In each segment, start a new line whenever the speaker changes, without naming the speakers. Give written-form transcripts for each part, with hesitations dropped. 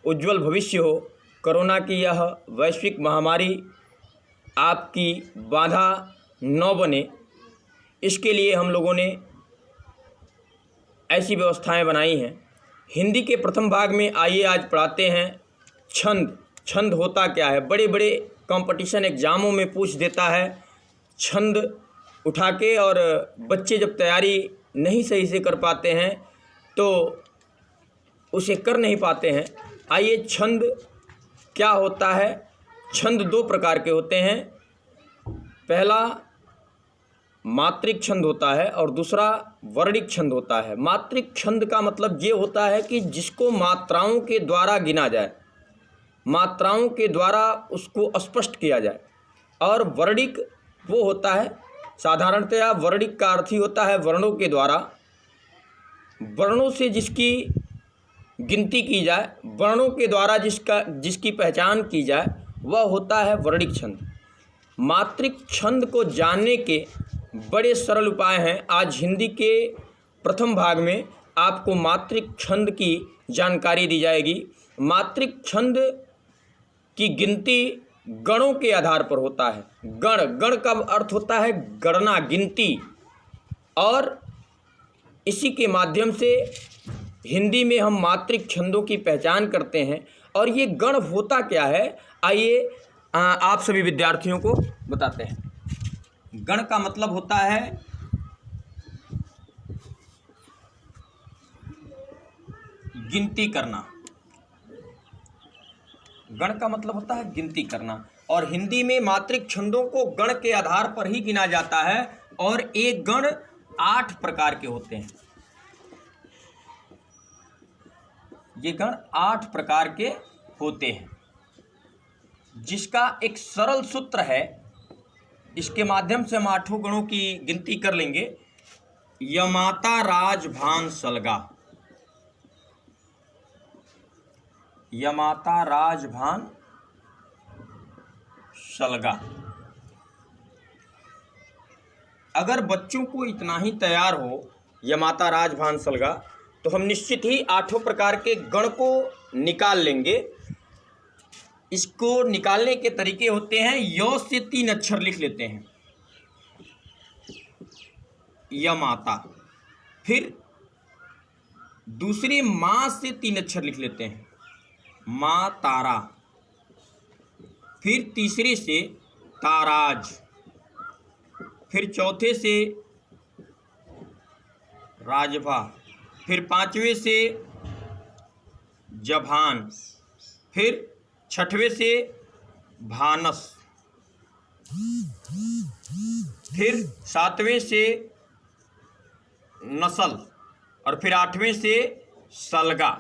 उज्जवल भविष्य हो। कोरोना की यह वैश्विक महामारी आपकी बाधा न बने, इसके लिए हम लोगों ने ऐसी व्यवस्थाएं बनाई हैं। हिंदी के प्रथम भाग में आइए आज पढ़ाते हैं छंद। छंद होता क्या है? बड़े बड़े कंपटीशन एग्ज़ामों में पूछ देता है छंद उठा के, और बच्चे जब तैयारी नहीं सही से कर पाते हैं तो उसे कर नहीं पाते हैं। आइए, छंद क्या होता है? छंद दो प्रकार के होते हैं। पहला मात्रिक छंद होता है और दूसरा वर्णिक छंद होता है। मात्रिक छंद का मतलब ये होता है कि जिसको मात्राओं के द्वारा गिना जाए, मात्राओं के द्वारा उसको स्पष्ट किया जाए। और वर्णिक वो होता है, साधारणतया वर्णिक का अर्थ ही होता है वर्णों के द्वारा, वर्णों से जिसकी गिनती की जाए, वर्णों के द्वारा जिसकी पहचान की जाए, वह होता है वर्णिक छंद। मात्रिक छंद को जानने के बड़े सरल उपाय हैं। आज हिंदी के प्रथम भाग में आपको मात्रिक छंद की जानकारी दी जाएगी। मात्रिक छंद की गिनती गणों के आधार पर होता है। गण का अर्थ होता है गणना, गिनती, और इसी के माध्यम से हिंदी में हम मात्रिक छंदों की पहचान करते हैं। और ये गण होता क्या है, आइए आप सभी विद्यार्थियों को बताते हैं। गण का मतलब होता है गिनती करना। गण का मतलब होता है गिनती करना, और हिंदी में मात्रिक छंदों को गण के आधार पर ही गिना जाता है। और एक गण 8 प्रकार के होते हैं। ये गण 8 प्रकार के होते हैं, जिसका एक सरल सूत्र है। इसके माध्यम से हम 8 गणों की गिनती कर लेंगे। यमाता राज भान सलगा, यमाता राज भान सलगा। अगर बच्चों को इतना ही तैयार हो, यमाता राज भान सलगा, तो हम निश्चित ही 8 प्रकार के गण को निकाल लेंगे। इसको निकालने के तरीके होते हैं, य से 3 अक्षर लिख लेते हैं, यमाता। फिर दूसरे माँ से 3 अक्षर लिख लेते हैं, माँ तारा। फिर तीसरे से ताराज। फिर चौथे से राजभा। फिर 5वें से जभान। फिर 6वें से भानस। फिर 7वें से नसल, और फिर 8वें से सलगा।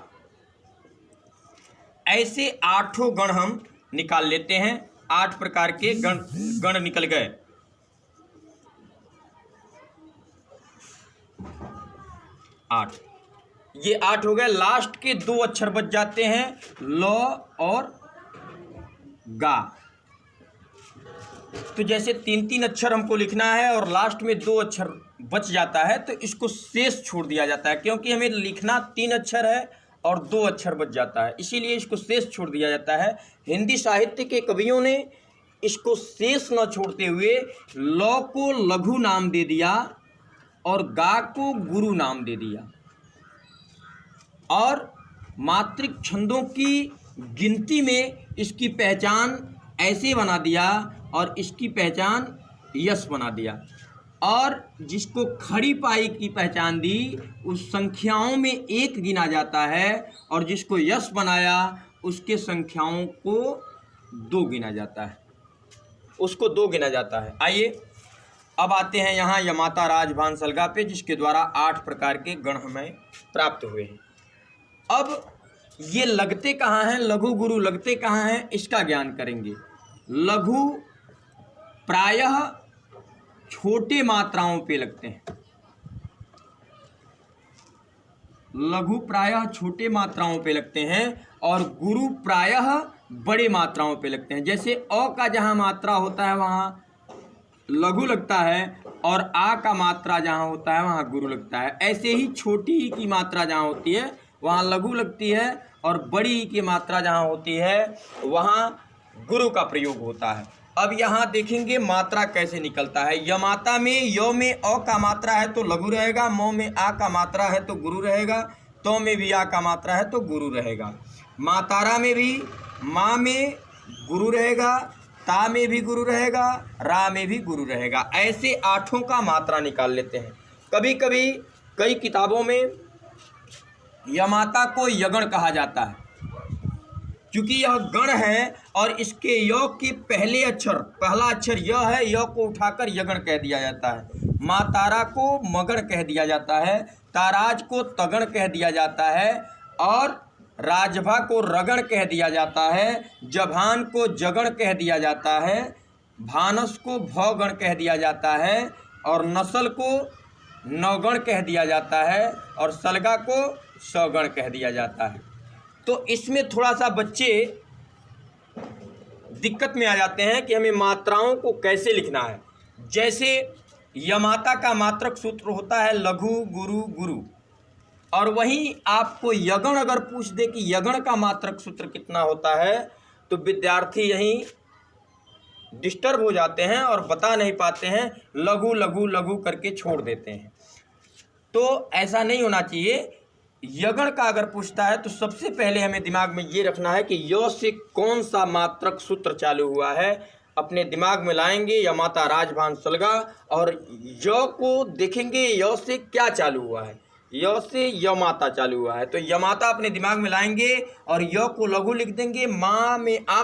ऐसे 8 गण हम निकाल लेते हैं। 8 प्रकार के गण निकल गए। 8, ये 8 हो गए। लास्ट के 2 अक्षर बच जाते हैं, ल और गा। तो जैसे 3-3 अक्षर हमको लिखना है और लास्ट में 2 अक्षर बच जाता है, तो इसको शेष छोड़ दिया जाता है, क्योंकि हमें लिखना 3 अक्षर है और 2 अक्षर बच जाता है, इसीलिए इसको शेष छोड़ दिया जाता है। हिंदी साहित्य के कवियों ने इसको शेष न छोड़ते हुए ल को लघु नाम दे दिया और गा को गुरु नाम दे दिया, और मात्रिक छंदों की गिनती में इसकी पहचान ऐसे बना दिया और इसकी पहचान यश बना दिया। और जिसको खड़ी पाई की पहचान दी, उस संख्याओं में 1 गिना जाता है, और जिसको यश बनाया उसके संख्याओं को 2 गिना जाता है, उसको 2 गिना जाता है। आइए अब आते हैं यहाँ यमाता राज भान सलगा पे, जिसके द्वारा 8 प्रकार के गण हमें प्राप्त हुए हैं। अब ये लगते कहाँ हैं, लघु गुरु लगते कहाँ हैं, इसका ज्ञान करेंगे। लघु प्रायः छोटे मात्राओं पे लगते हैं, लघु प्रायः छोटे मात्राओं पे लगते हैं, और गुरु प्रायः बड़े मात्राओं पे लगते हैं। जैसे अ का जहाँ मात्रा होता है वहाँ लघु लगता है, और आ का मात्रा जहाँ होता है वहाँ गुरु लगता है। ऐसे ही छोटी की मात्रा जहाँ होती है वहाँ लघु लगती है, और बड़ी ई की मात्रा जहाँ होती है वहाँ गुरु का प्रयोग होता है। अब यहाँ देखेंगे मात्रा कैसे निकलता है। यमाता में यो में अ का मात्रा है तो लघु रहेगा, मो में आ का मात्रा है तो गुरु रहेगा, तो में भी आ का मात्रा है तो गुरु रहेगा। मातारा में भी माँ में गुरु रहेगा, ता में भी गुरु रहेगा, रा में भी गुरु रहेगा। ऐसे 8 का मात्रा निकाल लेते हैं। कभी कभी कई किताबों में यमाता को यगण कहा जाता है, क्योंकि यह गण है और इसके य के पहले अक्षर, पहला अक्षर य है, य को उठाकर यगण कह दिया जाता है। मातारा को मगण कह दिया जाता है, ताराज को तगण कह दिया जाता है, और राजभा को रगण कह दिया जाता है, जभान को जगण कह दिया जाता है, भानस को भगण कह दिया जाता है, और नस्ल को नवगण कह दिया जाता है, और सलगा को सगण कह दिया जाता है। तो इसमें थोड़ा सा बच्चे दिक्कत में आ जाते हैं कि हमें मात्राओं को कैसे लिखना है। जैसे यमाता का मात्रक सूत्र होता है लघु गुरु गुरु, और वहीं आपको यगण अगर पूछ दे कि यगण का मात्रक सूत्र कितना होता है तो विद्यार्थी यहीं डिस्टर्ब हो जाते हैं और बता नहीं पाते हैं, लघु लघु लघु करके छोड़ देते हैं। तो ऐसा नहीं होना चाहिए। यगण का अगर पूछता है तो सबसे पहले हमें दिमाग में ये रखना है कि य से कौन सा मात्रक सूत्र चालू हुआ है, अपने दिमाग में लाएंगे यमाता राजभान सलगा, और य को देखेंगे य से क्या चालू हुआ है, य से यमाता चालू हुआ है तो यमाता अपने दिमाग में लाएंगे और य को लघु लिख देंगे, माँ में आ